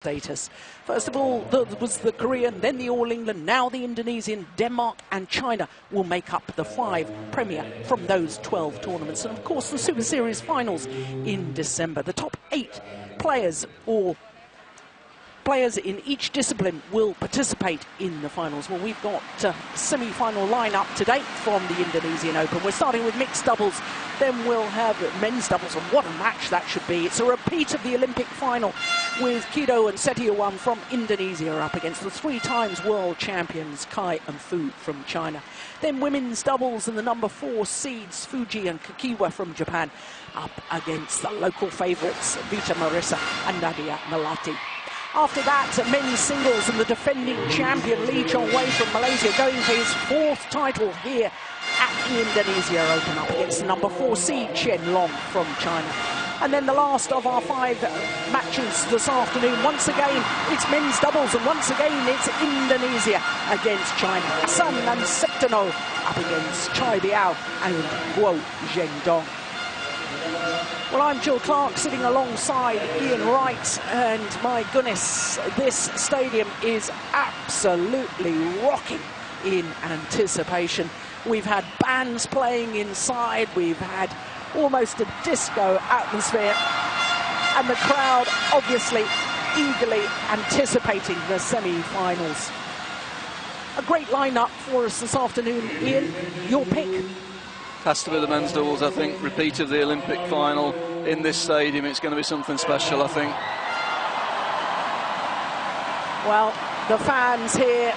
status. First of all, there was the Korean, then the All England, now the Indonesian. Denmark and China will make up the 5 premier from those 12 tournaments. And of course, the Super Series finals in December. The top 8 players or players in each discipline will participate in the finals. Well, we've got a semi-final lineup to date from the Indonesian Open. We're starting with mixed doubles, then we'll have men's doubles, and what a match that should be. It's a repeat of the Olympic final with Kido and Setiawan from Indonesia up against the 3 times world champions Kai and Fu from China. Then women's doubles and the number 4 seeds Fuji and Kakiwa from Japan up against the local favourites Vita Marissa and Nadia Melati. After that, men's singles and the defending champion Lee Chong-wei from Malaysia going for his 4th title here at the Indonesia Open up against the number 4 seed Chen Long from China. And then the last of our 5 matches this afternoon, once again it's men's doubles, and once again it's Indonesia against China. Sun and Septano up against Chai Biao and Guo Zhendong. Well, I'm Jill Clark sitting alongside Ian Wright, and my goodness, this stadium is absolutely rocking in anticipation. We've had bands playing inside, we've had almost a disco atmosphere, and the crowd obviously eagerly anticipating the semi-finals. A great lineup for us this afternoon. Ian, your pick? Has to be the men's doubles, I think. Repeat of the Olympic final in this stadium. It's going to be something special, I think. Well, the fans here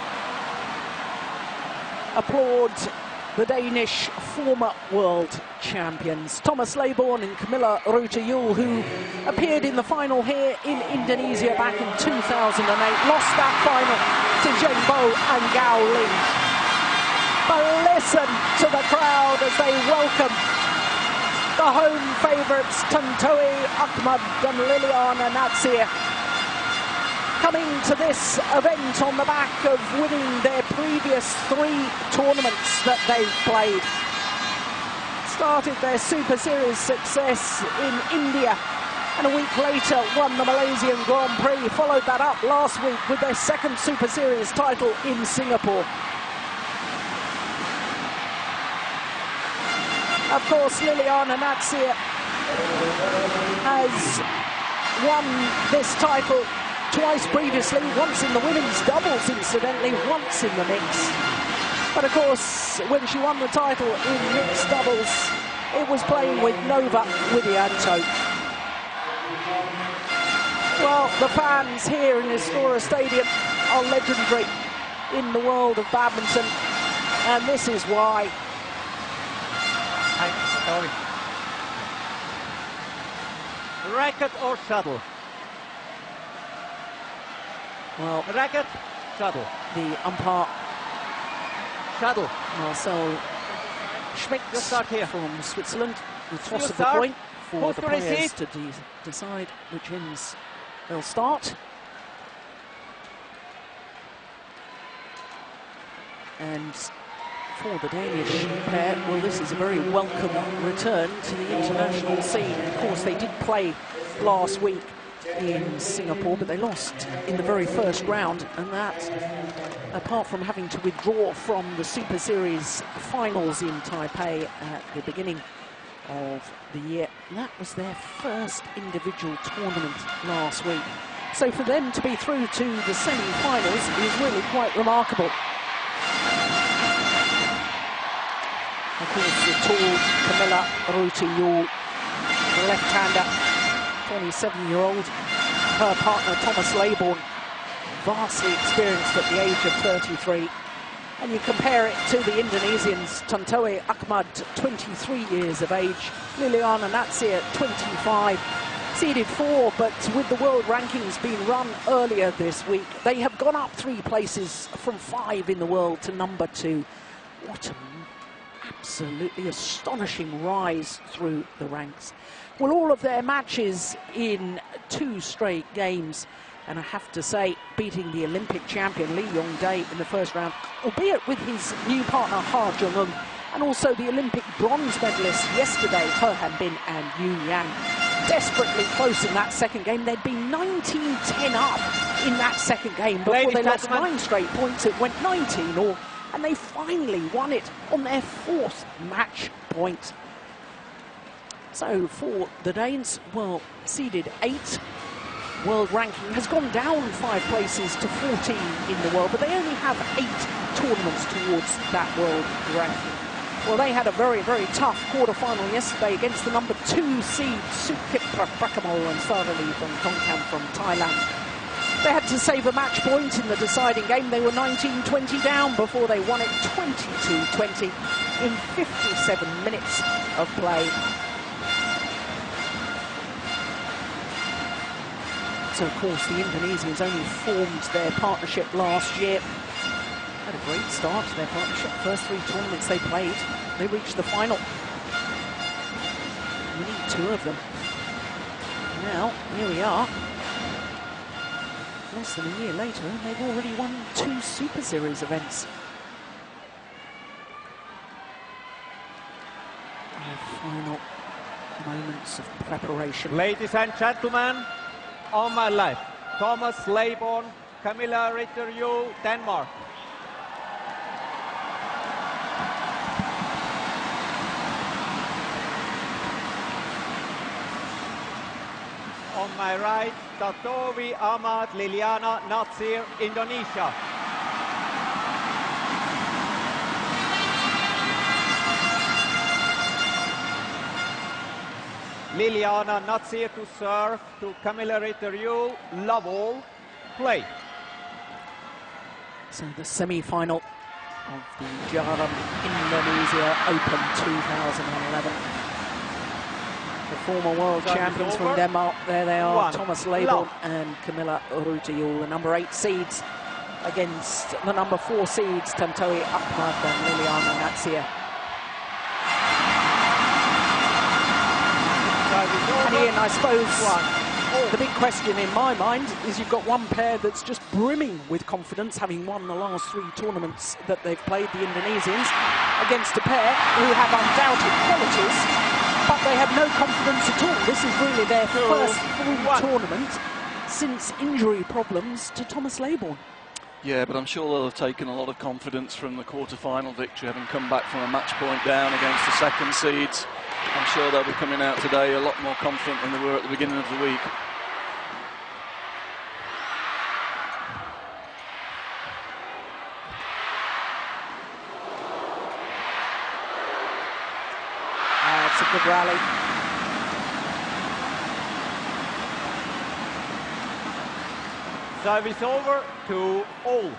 applaud the Danish former world champions Thomas Laybourn and Kamilla Rytter, who appeared in the final here in Indonesia back in 2008. Lost that final to Zheng Bo and Gao Ling. But listen to the crowd as they welcome the home favourites Tantowi Ahmed and Liliyana Natsir, coming to this event on the back of winning their previous 3 tournaments that they've played. Started their Super Series success in India, and a week later won the Malaysian Grand Prix. Followed that up last week with their 2nd Super Series title in Singapore. Of course, Liliyana Natsir has won this title twice previously, once in the women's doubles, incidentally, once in the mix. But of course, when she won the title in mixed doubles, it was playing with Nova Widianto. Well, the fans here in Istora Stadium are legendary in the world of badminton, and this is why. Racket or shuttle? Well, racket, shuttle. The umpire, shuttle. Marcel Schmidt from Switzerland, will toss of the start? point for the players receive? to decide which ends they'll start. And for the Danish pair, well, this is a very welcome return to the international scene. Of course, they did play last week in Singapore, but they lost in the very first round, and that, apart from having to withdraw from the Super Series finals in Taipei at the beginning of the year, that was their first individual tournament last week. So for them to be through to the semi-finals is really quite remarkable. Of course, the tall Kamilla Rytter, the left-hander, 27-year-old. Her partner, Thomas Laybourn, vastly experienced at the age of 33. And you compare it to the Indonesians, Tantowi Ahmed, 23 years of age. Liliyana Natsir, 25. Seeded 4, but with the world rankings being run earlier this week, they have gone up 3 places from 5 in the world to number 2. What an absolutely astonishing rise through the ranks. Well, all of their matches in 2 straight games, and I have to say, beating the Olympic champion Lee Yong-dae in the first round, albeit with his new partner Ha Jung-eun, and also the Olympic bronze medalist yesterday, He Han-bin and Yu Yang. desperately close in that second game. They'd been 19-10 up in that second game before they lost 9 straight points. It went 19-all, and they finally won it on their 4th match point. So for the Danes, well, seeded 8. World ranking has gone down 5 places to 14 in the world, but they only have 8 tournaments towards that world ranking. Well, they had a very, very tough quarter-final yesterday against the number 2 seed Sukhip Prakamol and Sarali from Tongkam from Thailand. They had to save a match point in the deciding game. They were 19-20 down before they won it 22-20 in 57 minutes of play. So, of course, the Indonesians only formed their partnership last year. Had a great start to their partnership. First 3 tournaments they played, they reached the final. Winning 2 of them. Now, here we are. Less than a year later, and they've already won 2 Super Series events. The final moments of preparation. Ladies and gentlemen, on my left, Thomas Laybourn, Kamilla Rytter, Denmark. On my right, Tantowi Ahmed, Liliyana Natsir, Indonesia. Liliyana Natsir to serve to Kamilla Rytter, love all, play. So the semi-final of the Juhl-Djarum Indonesia Open 2011. The former world champions from Denmark, there they are, Thomas Laybourn and Kamilla Rytter, the number 8 seeds against the number 4 seeds, Tantowi Ahmed and Liliyana Natsir. And Ian, I suppose the big question in my mind is you've got one pair that's just brimming with confidence, having won the last 3 tournaments that they've played, the Indonesians, against a pair who have undoubted qualities, but they have no confidence at all. This is really their first full tournament since injury problems to Thomas Laybourn. Yeah, but I'm sure they'll have taken a lot of confidence from the quarter-final victory, having come back from a match point down against the second seeds. I'm sure they'll be coming out today a lot more confident than they were at the beginning of the week. It's a good rally. Service over to all.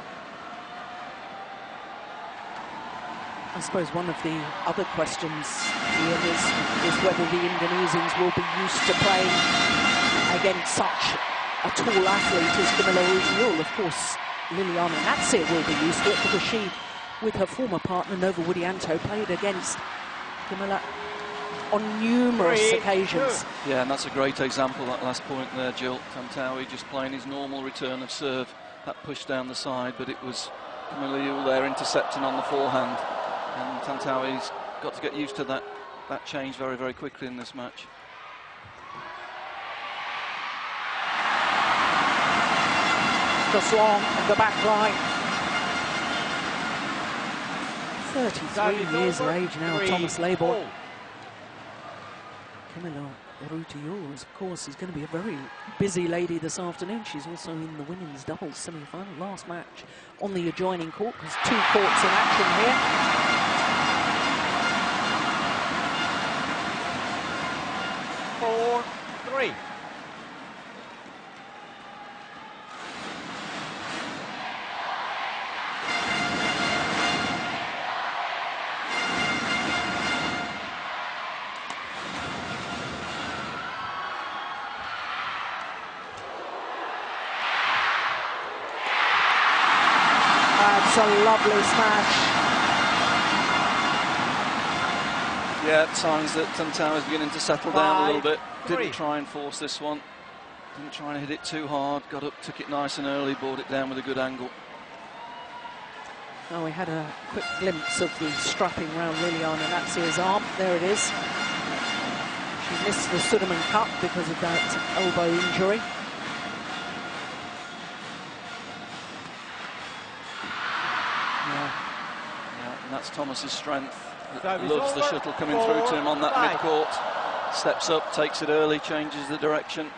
I suppose one of the other questions, Ian, is whether the Indonesians will be used to playing against such a tall athlete as Kamilla Rytter. Of course, Liliyana Natsir will be used to it because she, with her former partner Nova Widianto, played against Kamilla on numerous occasions. Yeah, and that's a great example, that last point there, Jill. Tantowi just playing his normal return of serve. That push down the side, but it was Kamilla there intercepting on the forehand. And Tantowi's got to get used to that change very, very quickly in this match. Just long at the back line. 33 years of age now, Thomas Laybourn. Kamilla Rytter, of course, is going to be a very busy lady this afternoon. She's also in the women's doubles semi-final. Last match on the adjoining court. There's 2 courts in action here. 4-3. That's a lovely smash. Yeah, signs that Tantowi's beginning to settle down a little bit. Didn't try and force this one. Didn't try and hit it too hard. Got up, took it nice and early, brought it down with a good angle. Oh, we had a quick glimpse of the strapping round Liliyana Natsir's arm. There it is. He missed the Sudirman Cup because of that elbow injury. And that's Thomas's strength. Loves the shuttle coming through to him on that mid-court. Steps up, takes it early, changes the direction.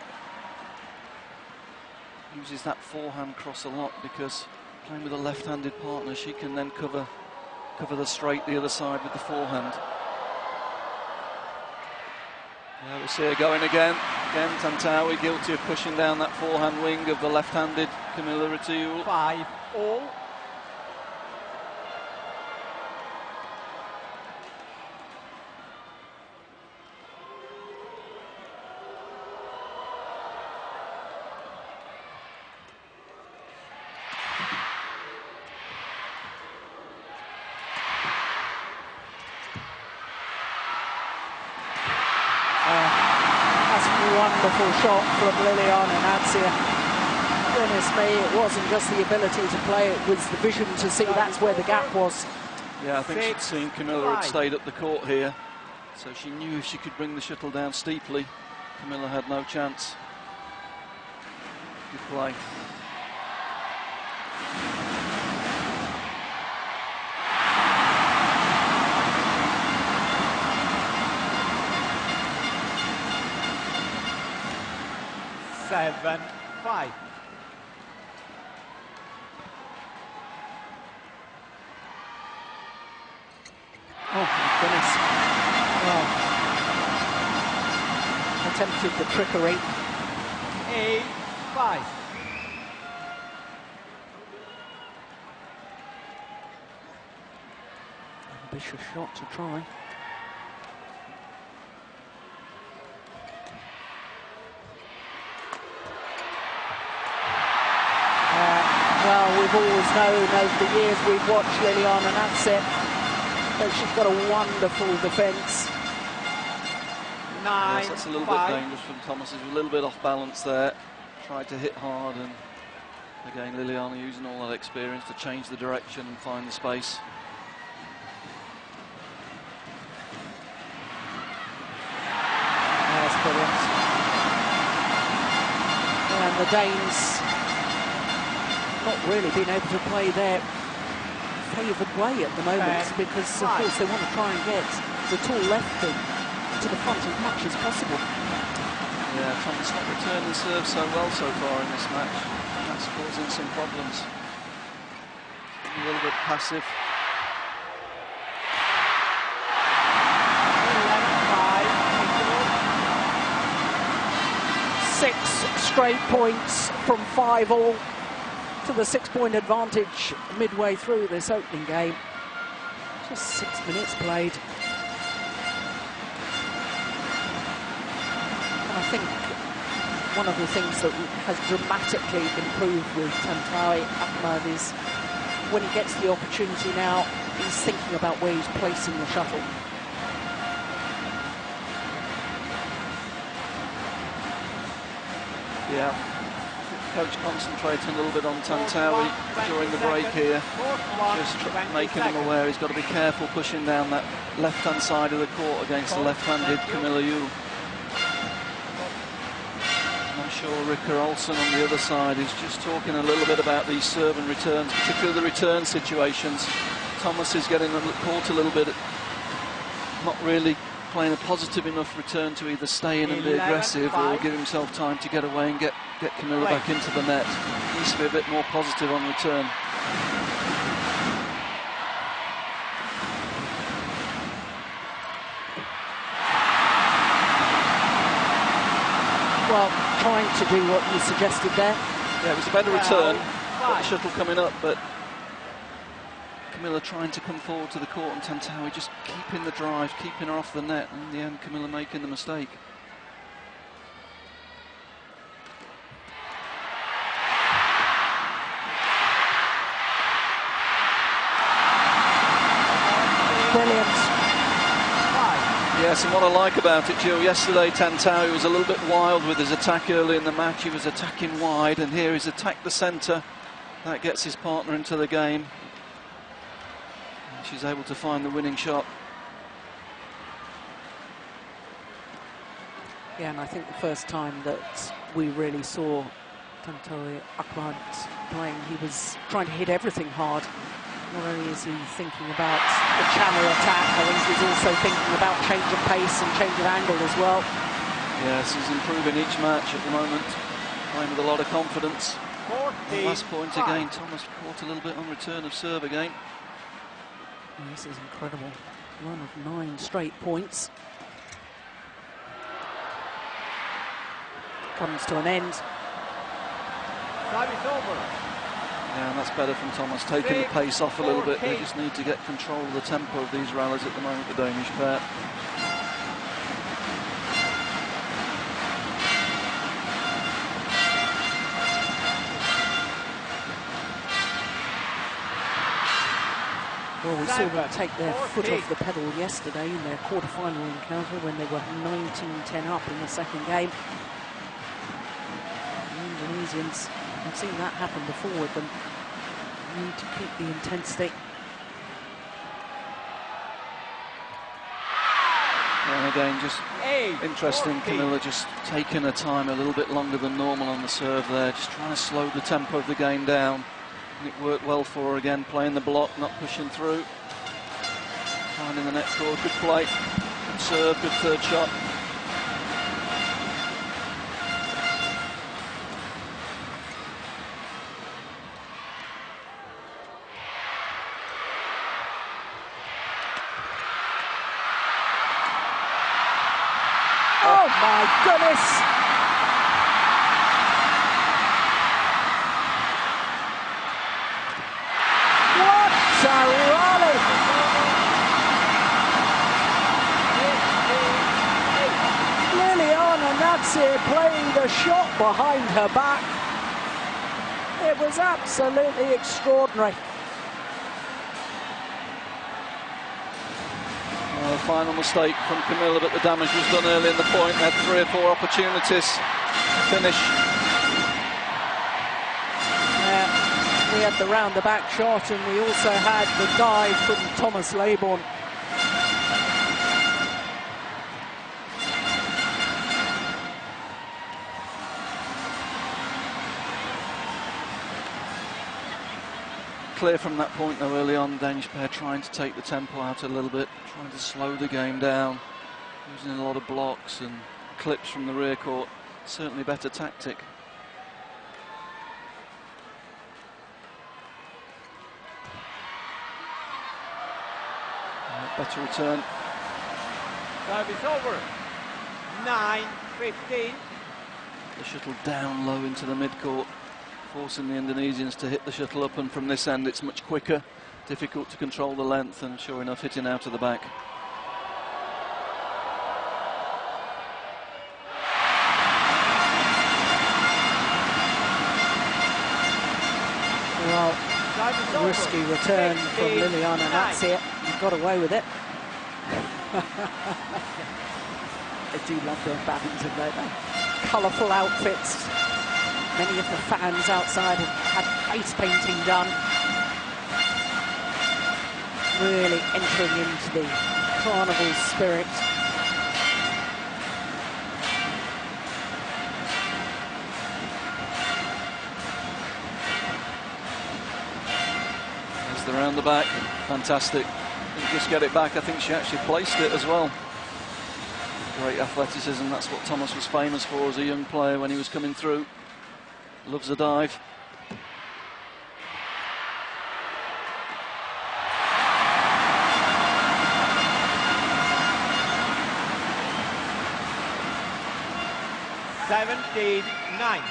Uses that forehand cross a lot because playing with a left-handed partner, she can then cover the straight the other side with the forehand. Yeah, we see her going again. Again, Tantowi guilty of pushing down that forehand wing of the left-handed Kamilla Rytter. 5-all. Wonderful shot from Liliyana Natsir. Goodness me, it wasn't just the ability to play, it was the vision to see that's where the gap was. Yeah, I think she'd seen Kamilla had stayed up the court here, so she knew if she could bring the shuttle down steeply, Kamilla had no chance. Good play. Seven, 5. Oh my goodness. Well, attempted the trickery. 8-5. Ambitious shot to try. Well, we've always known over the years we've watched Liliyana Natsir that she's got a wonderful defence. 9-5. Yes, that's a little bit dangerous from Thomas. He's a little bit off balance there. Tried to hit hard, and again Liliyana using all that experience to change the direction and find the space. That's brilliant. And the Danes not really being able to play their favoured way at the moment because, of course, they want to try and get the tall lefty to the front as much as possible. Yeah, Thomas not returning serve so well so far in this match. That's causing some problems. A little bit passive. 6 straight points from 5-all. To the 6-point advantage midway through this opening game. Just 6 minutes played. And I think one of the things that has dramatically improved with Tantowi Ahmed is when he gets the opportunity now, he's thinking about where he's placing the shuttle. Yeah. Coach concentrating a little bit on Tantowi during the break here, just making him aware he's got to be careful pushing down that left-hand side of the court against the left-handed Kamilla Rytter. I'm sure Ricker Olsen on the other side is just talking a little bit about these serve and returns, particularly the return situations. Thomas is getting caught a little bit, not really playing a positive enough return to either stay in and be aggressive or give himself time to get away and get Kamilla back into the net. Needs to be a bit more positive on return. Well, trying to do what you suggested there. Yeah, it was a better return. Got the shuttle coming up, but Kamilla trying to come forward to the court and Tantowi just keeping the drive, keeping her off the net, and in the end Kamilla making the mistake. Brilliant. Yes, and what I like about it, Jill, yesterday Tantowi was a little bit wild with his attack early in the match. He was attacking wide, and here he's attacked the centre. That gets his partner into the game. And she's able to find the winning shot. Yeah, and I think the first time that we really saw Tantowi Ahmed playing, he was trying to hit everything hard. Not only is he thinking about the channel attack, I think he's also thinking about change of pace and change of angle as well. Yes, he's improving each match at the moment, playing with a lot of confidence. Last point again, Thomas caught a little bit on return of serve again. Oh, this is incredible. Run of 9 straight points. Comes to an end. Time is over. Yeah, and that's better from Thomas, taking the pace off a little bit. They just need to get control of the tempo of these rallies at the moment, the Danish pair. Well, we saw them take their foot off the pedal yesterday in their quarter-final encounter when they were 19-10 up in the second game. The Indonesians, I've seen that happen before with them. They need to keep the intensity. And again, just interesting, Kamilla just taking her time a little bit longer than normal on the serve there, just trying to slow the tempo of the game down. And it worked well for her again, playing the block, not pushing through. Finding the net cord, good play, good serve, good third shot. Oh my goodness! What a rally! Liliyana Natsir playing the shot behind her back. It was absolutely extraordinary. The final mistake from Kamilla, but the damage was done early in the point. They had 3 or 4 opportunities to finish. We had the round-the-back shot, and we also had the dive from Thomas Laybourn. Clear from that point though early on, the Danish pair trying to take the tempo out a little bit, trying to slow the game down, using a lot of blocks and clips from the rear court. Certainly a better tactic. Better return. Service over. 9-15. The shuttle down low into the mid-court, forcing the Indonesians to hit the shuttle up, and from this end it's much quicker, difficult to control the length, and sure enough hitting out of the back. Well, risky return from Liliyana Natsir. He got away with it. They do love their badminton, don't they? Colourful outfits. Many of the fans outside have had face painting done. Really entering into the carnival spirit. There's the round the back, fantastic. Didn't just get it back, I think she actually placed it as well. Great athleticism, that's what Thomas was famous for as a young player when he was coming through. Loves a dive. (17-9).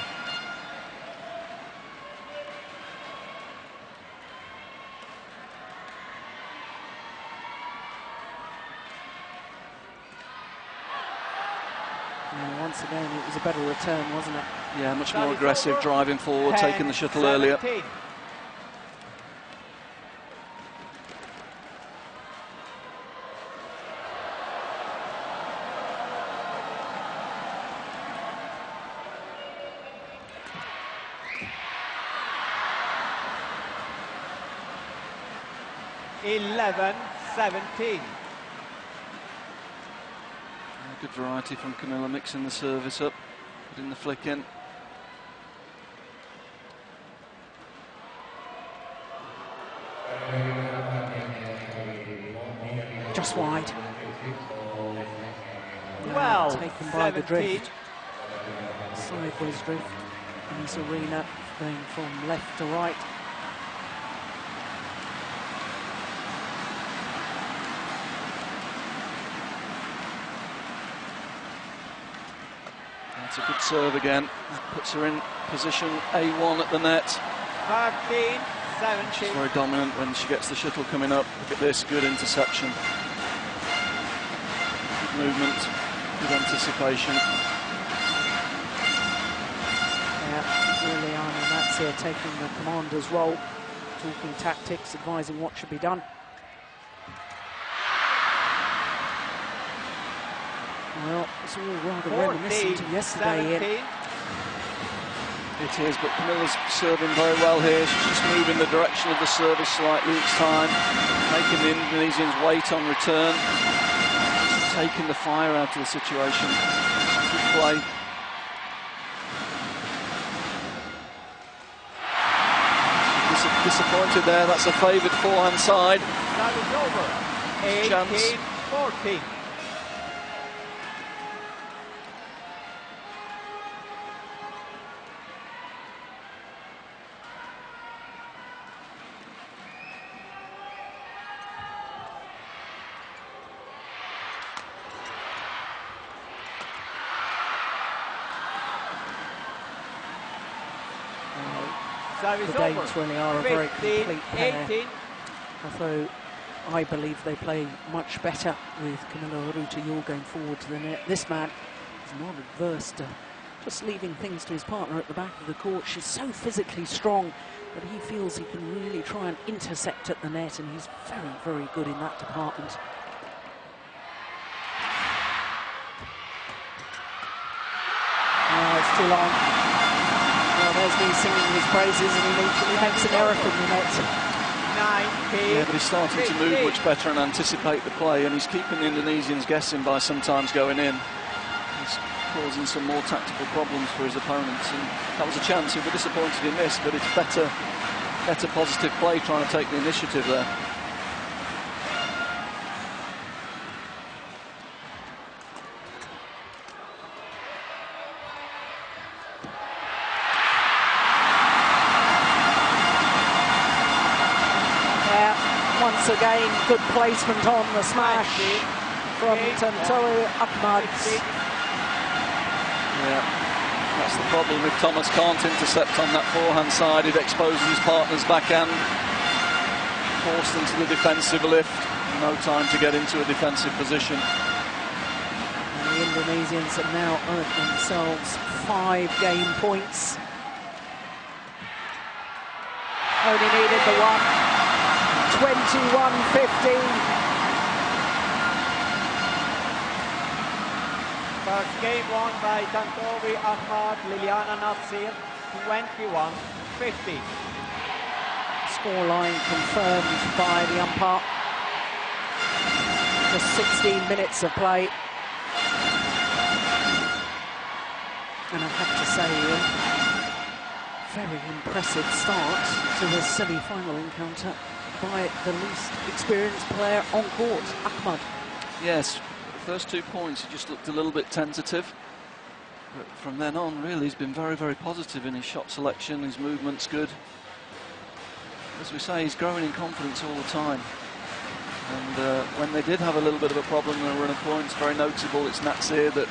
Once again, it was a better return, wasn't it? Yeah, much more aggressive, driving forward, taking the shuttle earlier. 17. (11-17). Good variety from Kamilla, mixing the service up, putting the flick in. Just wide. Well, taken by the 17. drift. Sideways drift in this arena, going from left to right. That's a good serve again. Puts her in position A1 at the net. 13, 17. She's very dominant when she gets the shuttle coming up. Look at this, good interception. Good movement, good anticipation. Yeah, Liliyana Natsir taking the commander's role, talking tactics, advising what should be done. Well, it's all rather 14, reminiscent of yesterday. 17. It is, but Kamilla's serving very well here. She's just moving the direction of the service slightly each time, making the Indonesians wait on return, just taking the fire out of the situation. Good play. Disappointed there. That's a favoured forehand side. That is over. 18, Chance. 14. The Danes really are a very 15, complete pair. 18. Although I believe they play much better with Kamilla Rytter going forward to the net. This man is not adverse to just leaving things to his partner at the back of the court. She's so physically strong that he feels he can really try and intercept at the net, and he's very, very good in that department. Oh, it's too long. Well, there's me singing his praises, and he immediately makes an error from the net. 19. Yeah, but he's starting to move much better and anticipate the play, and he's keeping the Indonesians guessing by sometimes going in. He's causing some more tactical problems for his opponents, and that was a chance. He'll be disappointed in this, but it's better positive play trying to take the initiative there. Once again, good placement on the smash from Tantowi Ahmed. Yeah, that's the problem if Thomas can't intercept on that forehand side. It exposes his partner's backhand, forced into the defensive lift, no time to get into a defensive position. And the Indonesians have now earned themselves 5 game points. Only needed the one. 21-15. First game won by Tantowi Ahmed, Liliyana Natsir, 21-15. Scoreline confirmed by the umpire. Just 16 minutes of play. And I have to say, very impressive start to the semi-final encounter by the least experienced player on court, Ahmed. Yes, the first 2 points he just looked a little bit tentative, but from then on really he's been very, very positive in his shot selection. His movement's good. As we say, he's growing in confidence all the time, and when they did have a little bit of a problem in a run of points, very noticeable, it's Natsir that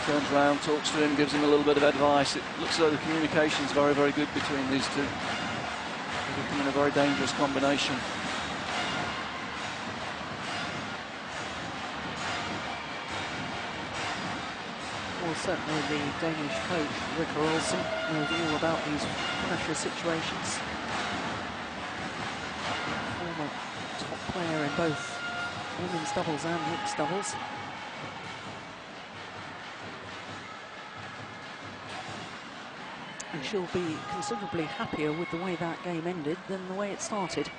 turns around, talks to him, gives him a little bit of advice. It looks as though the communication's very, very good between these two. They're becoming a very dangerous combination. Well, certainly the Danish coach, Rikke Olsen, knows all about these pressure situations. Former top player in both women's doubles and mixed doubles. And she'll be considerably happier with the way that game ended than the way it started.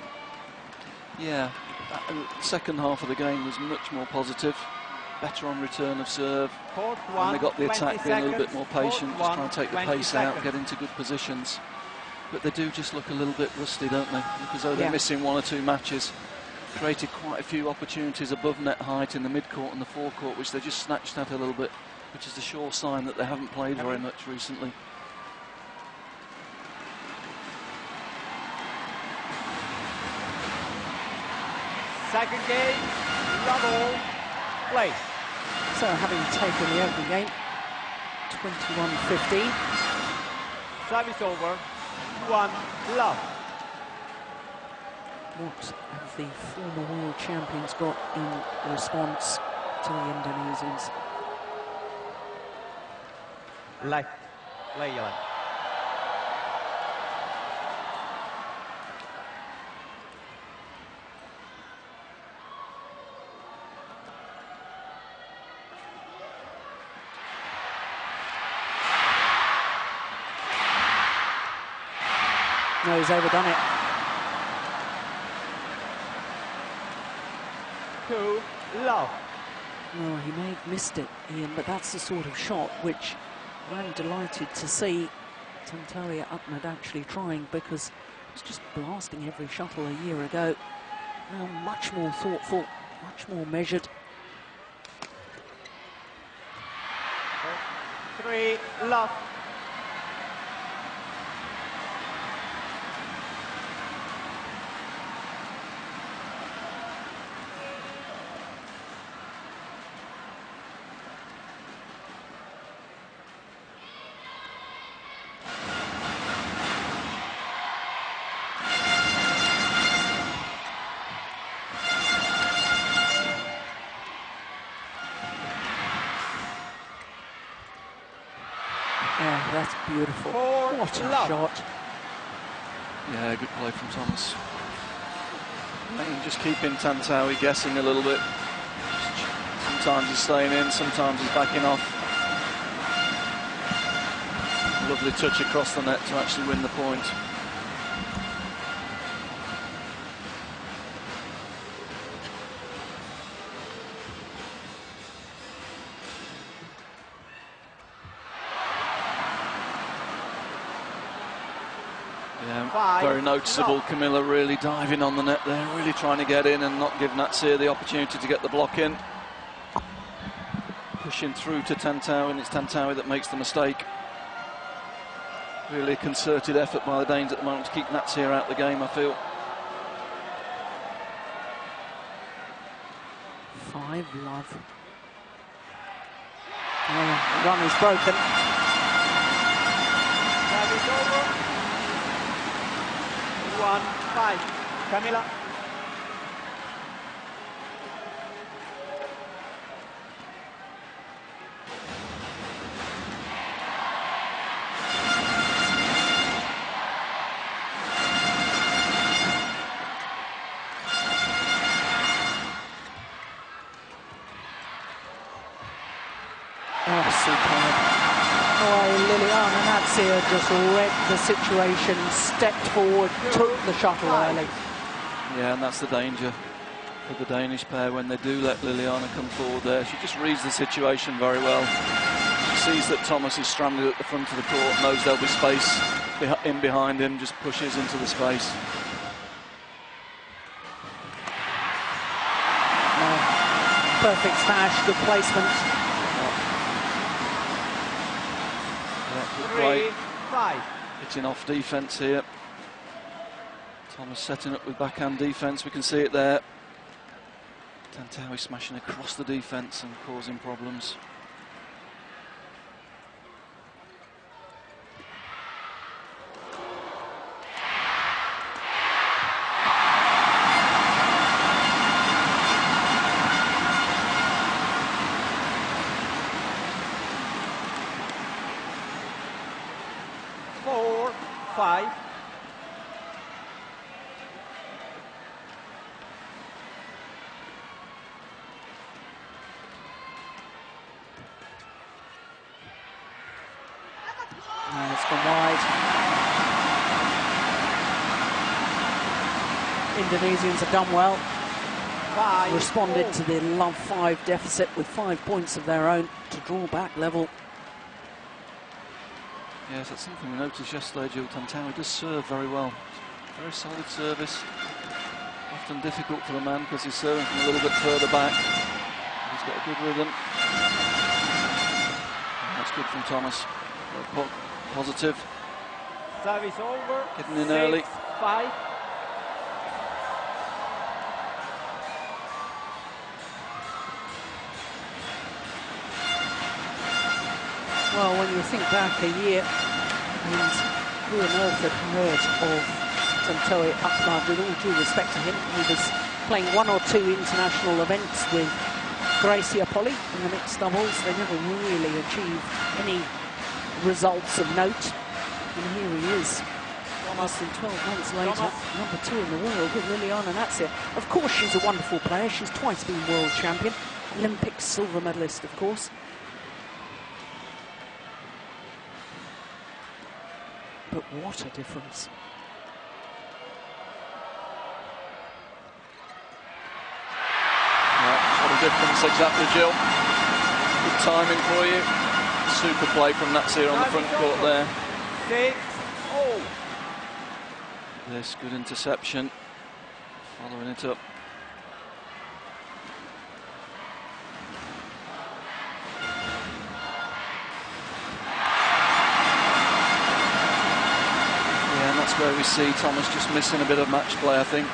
Yeah, the second half of the game was much more positive. better on return of serve. Court And one, they got the 20 attack being a little bit seconds. more patient, Court just one, trying to take the 20 pace out, seconds. get into good positions. But they do just look a little bit rusty, don't they? Look as though they're Yeah. missing one or two matches. Created quite a few opportunities above net height in the mid-court and the forecourt, which they just snatched at a little bit, which is a sure sign that they haven't played very much recently. Second game, love all, play. So having taken the opening game, 21-15. Service over, 1 love. What have the former world champions got in response to the Indonesians? Left, play left. No, he's overdone it. 2 love. Well, he may have missed it, Ian, but that's the sort of shot which I'm delighted to see Tantowi Ahmed actually trying, because he was just blasting every shuttle a year ago. Now much more thoughtful, much more measured. 3 love. Yeah, that's beautiful. 4 What a love. shot. Yeah, good play from Thomas. And just keeping Tantowi guessing a little bit. Sometimes he's staying in, sometimes he's backing off. Lovely touch across the net to actually win the point. Yeah, 5 very noticeable. love. Kamilla really diving on the net there, really trying to get in and not give Natsir the opportunity to get the block in. Pushing through to Tantowi, and it's Tantowi that makes the mistake. Really a concerted effort by the Danes at the moment to keep Natsir out of the game, I feel. 5 love. Oh, the run is broken. Service over. 1-5. Kamilla. Oh, superb. Oh, Liliyana Natsir just read the situation, stepped forward, took the shuttle early. Yeah, and that's the danger for the Danish pair when they do let Liliyana come forward there. She just reads the situation very well. She sees that Thomas is stranded at the front of the court, knows there'll be space in behind him, just pushes into the space. Perfect smash, good placement. Great 3-5. hitting off defence here. Thomas setting up with backhand defence, we can see it there. Tantowi smashing across the defence and causing problems. Five. And it's gone wide. Indonesians have done well. responded to the love 5 deficit with 5 points of their own to draw back level. Yes, that's something we noticed yesterday. Juhl-Djarum does serve very well. Very solid service. Often difficult for the man because he's serving from a little bit further back. He's got a good rhythm. And that's good from Thomas. Very positive. Service over. Getting in early. 6-5. Well, when you think back a year, and who on earth had heard of Tantowi Ahmed, with all due respect to him, he was playing 1 or 2 international events with Gracia Polly in the mixed doubles. They never really achieved any results of note. And here he is, less than 12 months later, number 2 in the world with Liliyana Natsir. Of course, she's a wonderful player. She's twice been world champion, Olympic silver medalist, of course. But what a difference. Yeah, what a difference, exactly, Jill. Good timing for you. Super play from Natsir on the front court there. 6-0. This good interception. Following it up. Where we see Thomas just missing a bit of match play, I think.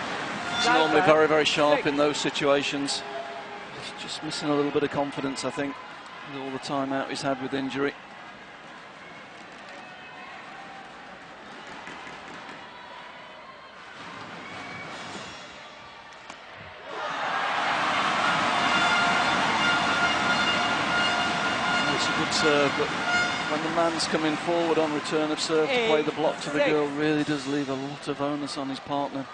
He's normally very, very sharp in those situations. He's just missing a little bit of confidence, I think, with all the time out he's had with injury. It's a good serve, but when the man's coming forward on return of serve to play the block to the girl, really does leave a lot of onus on his partner.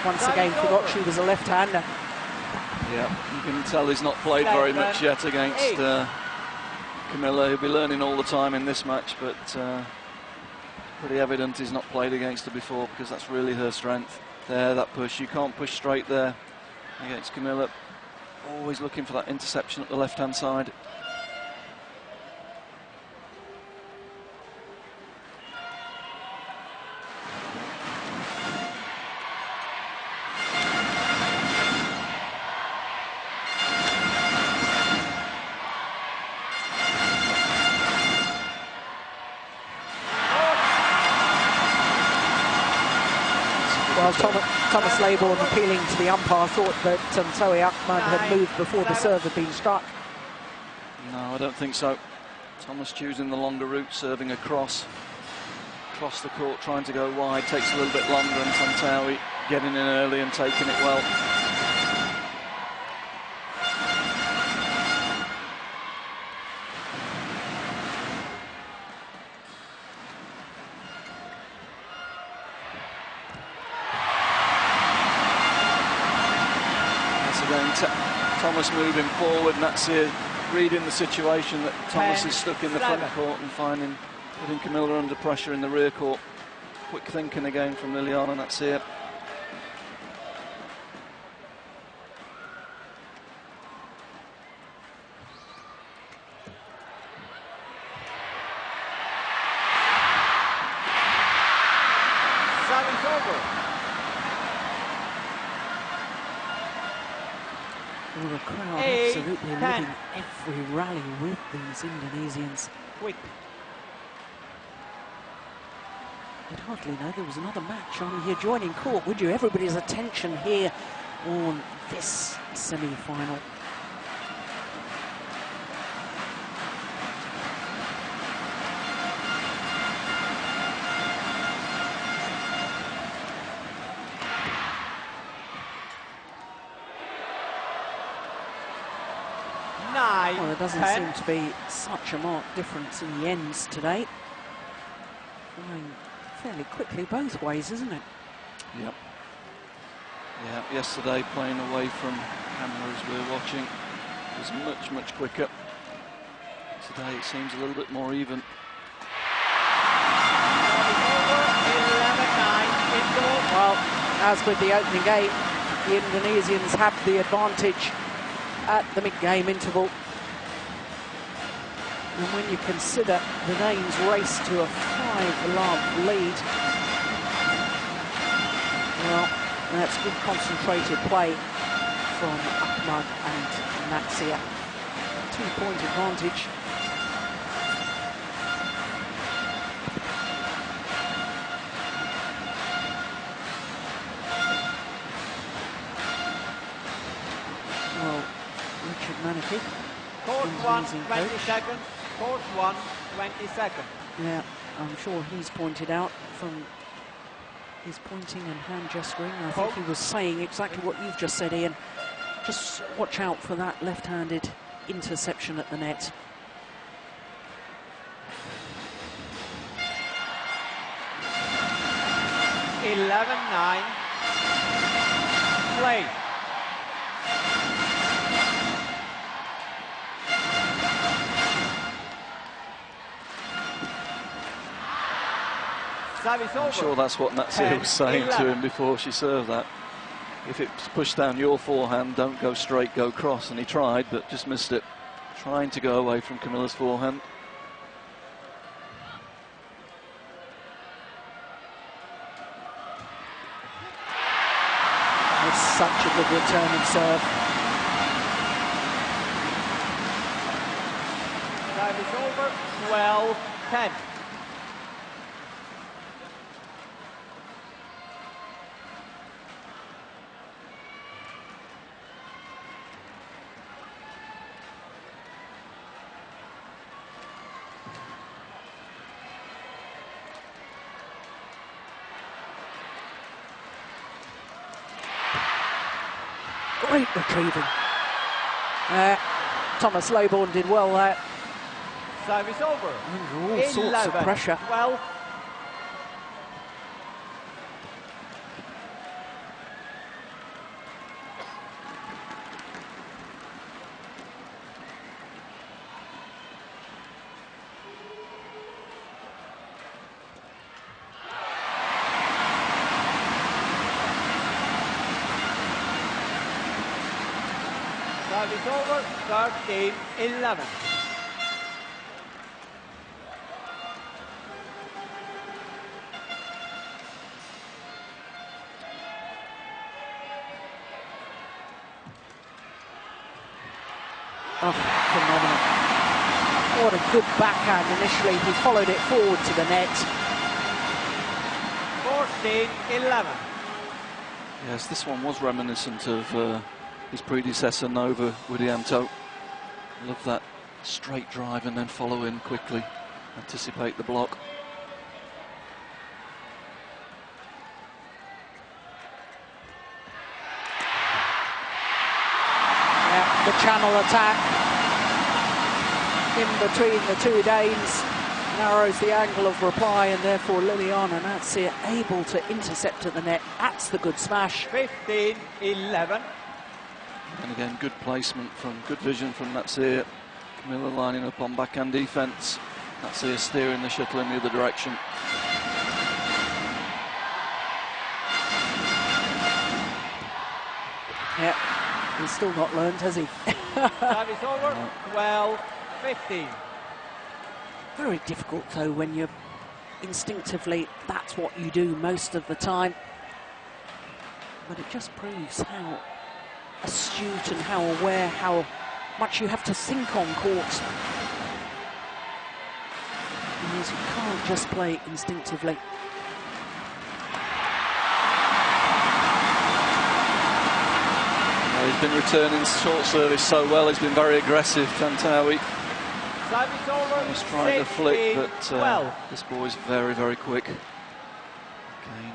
Once again, forgot she was a left-hander. Yeah, you can tell he's not played very much yet against Kamilla. He'll be learning all the time in this match, but pretty evident he's not played against her before, because that's really her strength. There, that push. You can't push straight there against Kamilla. Always looking for that interception at the left-hand side. Well, Thomas Laybourn, appealing to the umpire, thought that Tantowi Ahmed had moved before the serve had been struck. No, I don't think so. Thomas choosing the longer route, serving across the court, trying to go wide, takes a little bit longer, and Tantowi getting in early and taking it well. Thomas moving forward, Natsir reading the situation that Thomas is stuck in the front court and putting Kamilla under pressure in the rear court. Quick thinking again from Liliyana Natsir. Service over. Well, the crowd absolutely living every rally with these Indonesians. Quick. You'd hardly know there was another match on here joining court, would you? Everybody's attention here on this semi-final. Well, there doesn't seem to be such a marked difference in the ends today. going fairly quickly both ways, isn't it? Yep. Yeah, yesterday playing away from camera as we were watching was much, much quicker. Today it seems a little bit more even. Well, as with the opening game, the Indonesians have the advantage at the mid-game interval. And when you consider the Danes race to a 5-love lead, well, that's good concentrated play from Ahmed and Natsir. 2-point advantage. Well, Richard Manaki. Court 1, 20 seconds. Court 1, 20 seconds. Yeah, I'm sure he's pointed out from his pointing and hand gesturing. I think he was saying exactly what you've just said, Ian. Just watch out for that left-handed interception at the net. (11-9). Play. I'm sure that's what Natsir was saying to him before she served that. If it's pushed down your forehand, don't go straight, go cross. And he tried, but just missed it. Trying to go away from Kamilla's forehand. It's such a good return and serve. Time is over. 12-10. Great retrieving. Thomas Laybourn did well there. Service over. Under all sorts of pressure. 12. Service over. 13-11. Oh, phenomenal. What a good backhand initially. He followed it forward to the net. 14-11. Yes, this one was reminiscent of his predecessor, Nova Widianto. Love that straight drive and then follow in quickly. Anticipate the block. Yeah, the channel attack in between the two Danes narrows the angle of reply, and therefore Liliyana Natsir able to intercept at the net. That's the good smash. 15-11. And again, good placement from good vision from Natsir. Kamilla lining up on backhand defence. Natsir steering the shuttle in the other direction. Yeah, he's still not learned, has he? Service over. 12-15. Very difficult though when you're instinctively, that's what you do most of the time. But it just proves how astute and how aware, how much you have to think on court. Because you can't just play instinctively. Well, he's been returning short service so well. He's been very aggressive, Tantowi. Service over. He's trying to flick, but this boy's very, very quick. Again,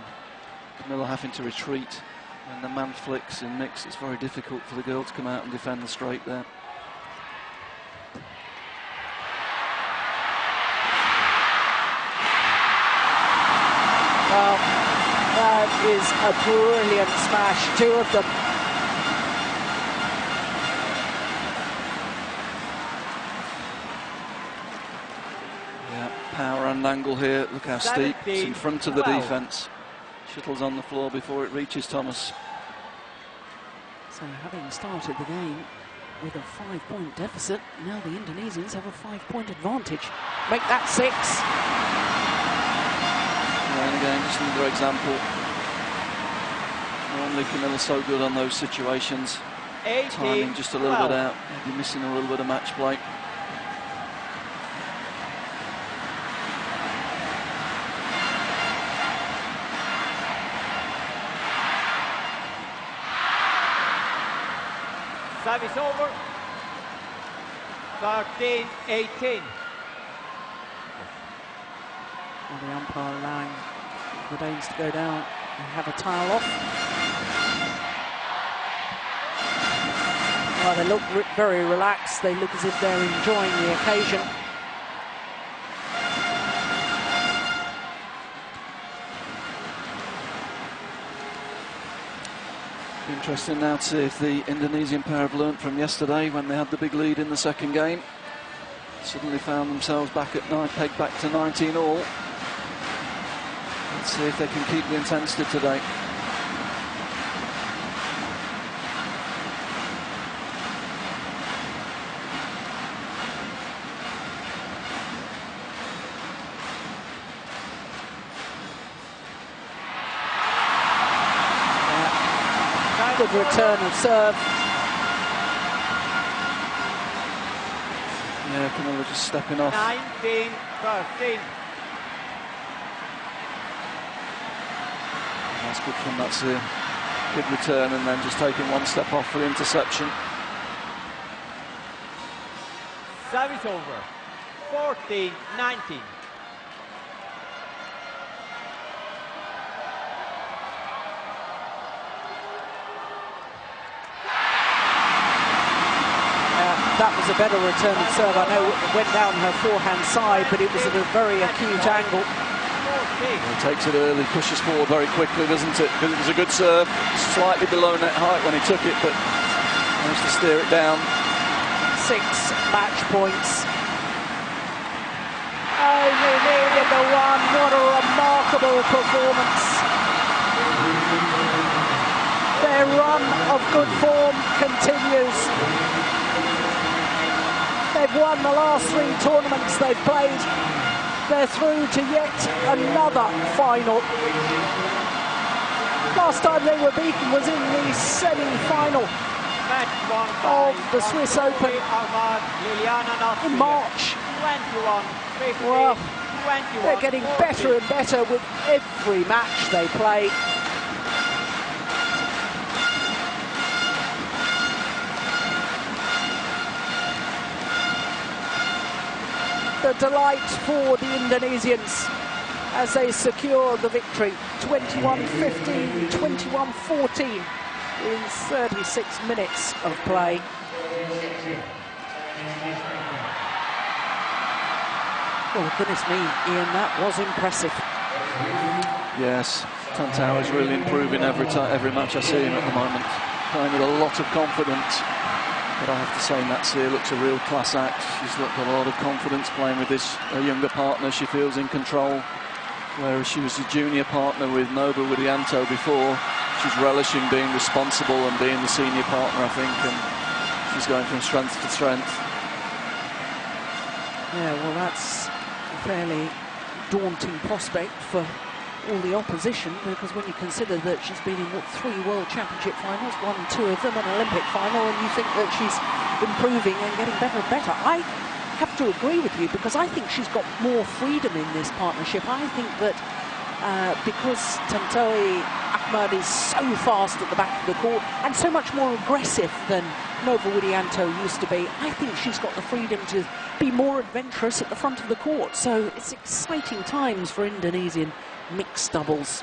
Kamilla having to retreat. When the man flicks in mix, it's very difficult for the girl to come out and defend the straight there. is a brilliant smash, two of them. Yeah, power and angle here. Look how steep. It's in front of the defence. Shuttle's on the floor before it reaches Thomas. So having started the game with a 5-point deficit, now the Indonesians have a 5-point advantage. Make that 6. Yeah, and again, just another example. Normally Kamilla's so good on those situations. Timing just a little bit out. Maybe missing a little bit of match play. Service over. 13-18. Well, the umpire allowing the Danes to go down and have a tile off. Well, they look very relaxed. They look as if they're enjoying the occasion. Interesting now to see if the Indonesian pair have learnt from yesterday when they had the big lead in the second game. Suddenly found themselves back at 9, pegged back to 19 all. Let's see if they can keep the intensity today. Good return of serve. Yeah, Kamilla just stepping off. 19-13. That's good from Natsir. Good return and then just taking one step off for the interception. Service over. 14-19. That was a better return of serve. I know it went down her forehand side, but it was at a very acute angle. He takes it early, pushes forward very quickly, doesn't it? Because it was a good serve, slightly below net height when he took it, but managed to steer it down. 6 match points. Only needed the one. What a remarkable performance. Their run of good form continues. They've won the last 3 tournaments they've played. They're through to yet another final. Last time they were beaten was in the semi-final of the Swiss Open in March. 21-15. Well, they're getting better and better with every match they play. The delight for the Indonesians as they secure the victory. 21-15, 21-14 in 36 minutes of play. Oh, goodness me, Ian, that was impressive. Yes, Tantowi is really improving every match I see him at the moment. Playing with a lot of confidence. But I have to say, Natsir looks a real class act. She's got a lot of confidence playing with this younger partner. She feels in control. Whereas she was a junior partner with Juhl-Djarum before. She's relishing being responsible and being the senior partner, I think. And she's going from strength to strength. Yeah, well, that's a fairly daunting prospect for all the opposition, because when you consider that she's been in 3 World Championship finals, won 2 of them, an Olympic final, and you think that she's improving and getting better and better. I have to agree with you, because I think she's got more freedom in this partnership. I think that because Tantowi Ahmed is so fast at the back of the court and so much more aggressive than Juhl-Djarum used to be, I think she's got the freedom to be more adventurous at the front of the court. So it's exciting times for Indonesian mixed doubles.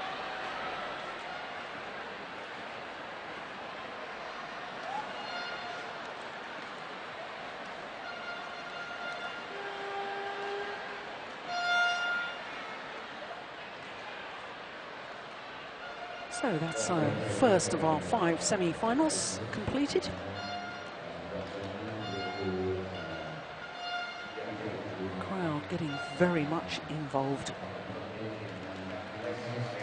So that's first of our 5 semi-finals completed. Crowd getting very much involved,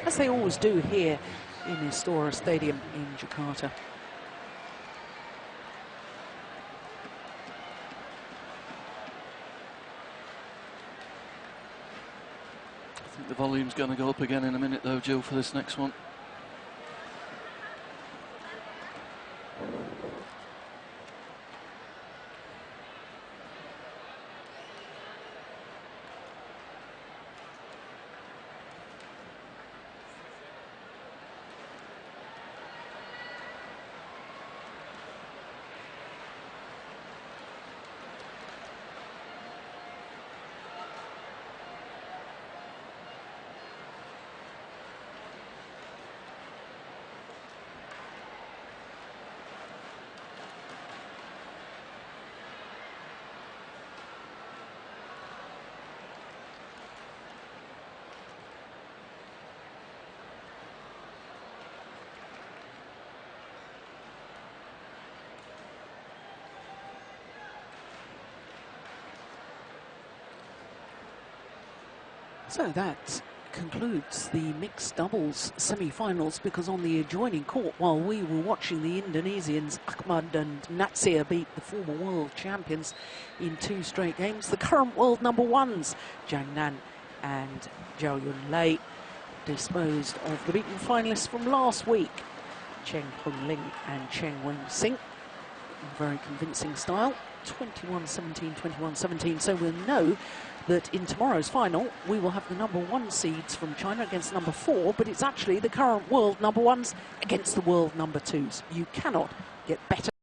as they always do here in Istora Stadium in Jakarta. I think the volume's going to go up again in a minute though, Jill, for this next one. So that concludes the mixed doubles semi-finals, because on the adjoining court, while we were watching the Indonesians Ahmed and Natsir beat the former world champions in 2 straight games, the current world number ones Zhang Nan and Zhao Yunlei disposed of the beaten finalists from last week, Cheng Hongling and Cheng Wen-Sing, in very convincing style, 21-17, 21-17. So we'll know that in tomorrow's final we will have the number 1 seeds from China against number 4, but it's actually the current world number 1s against the world number 2s. You cannot get better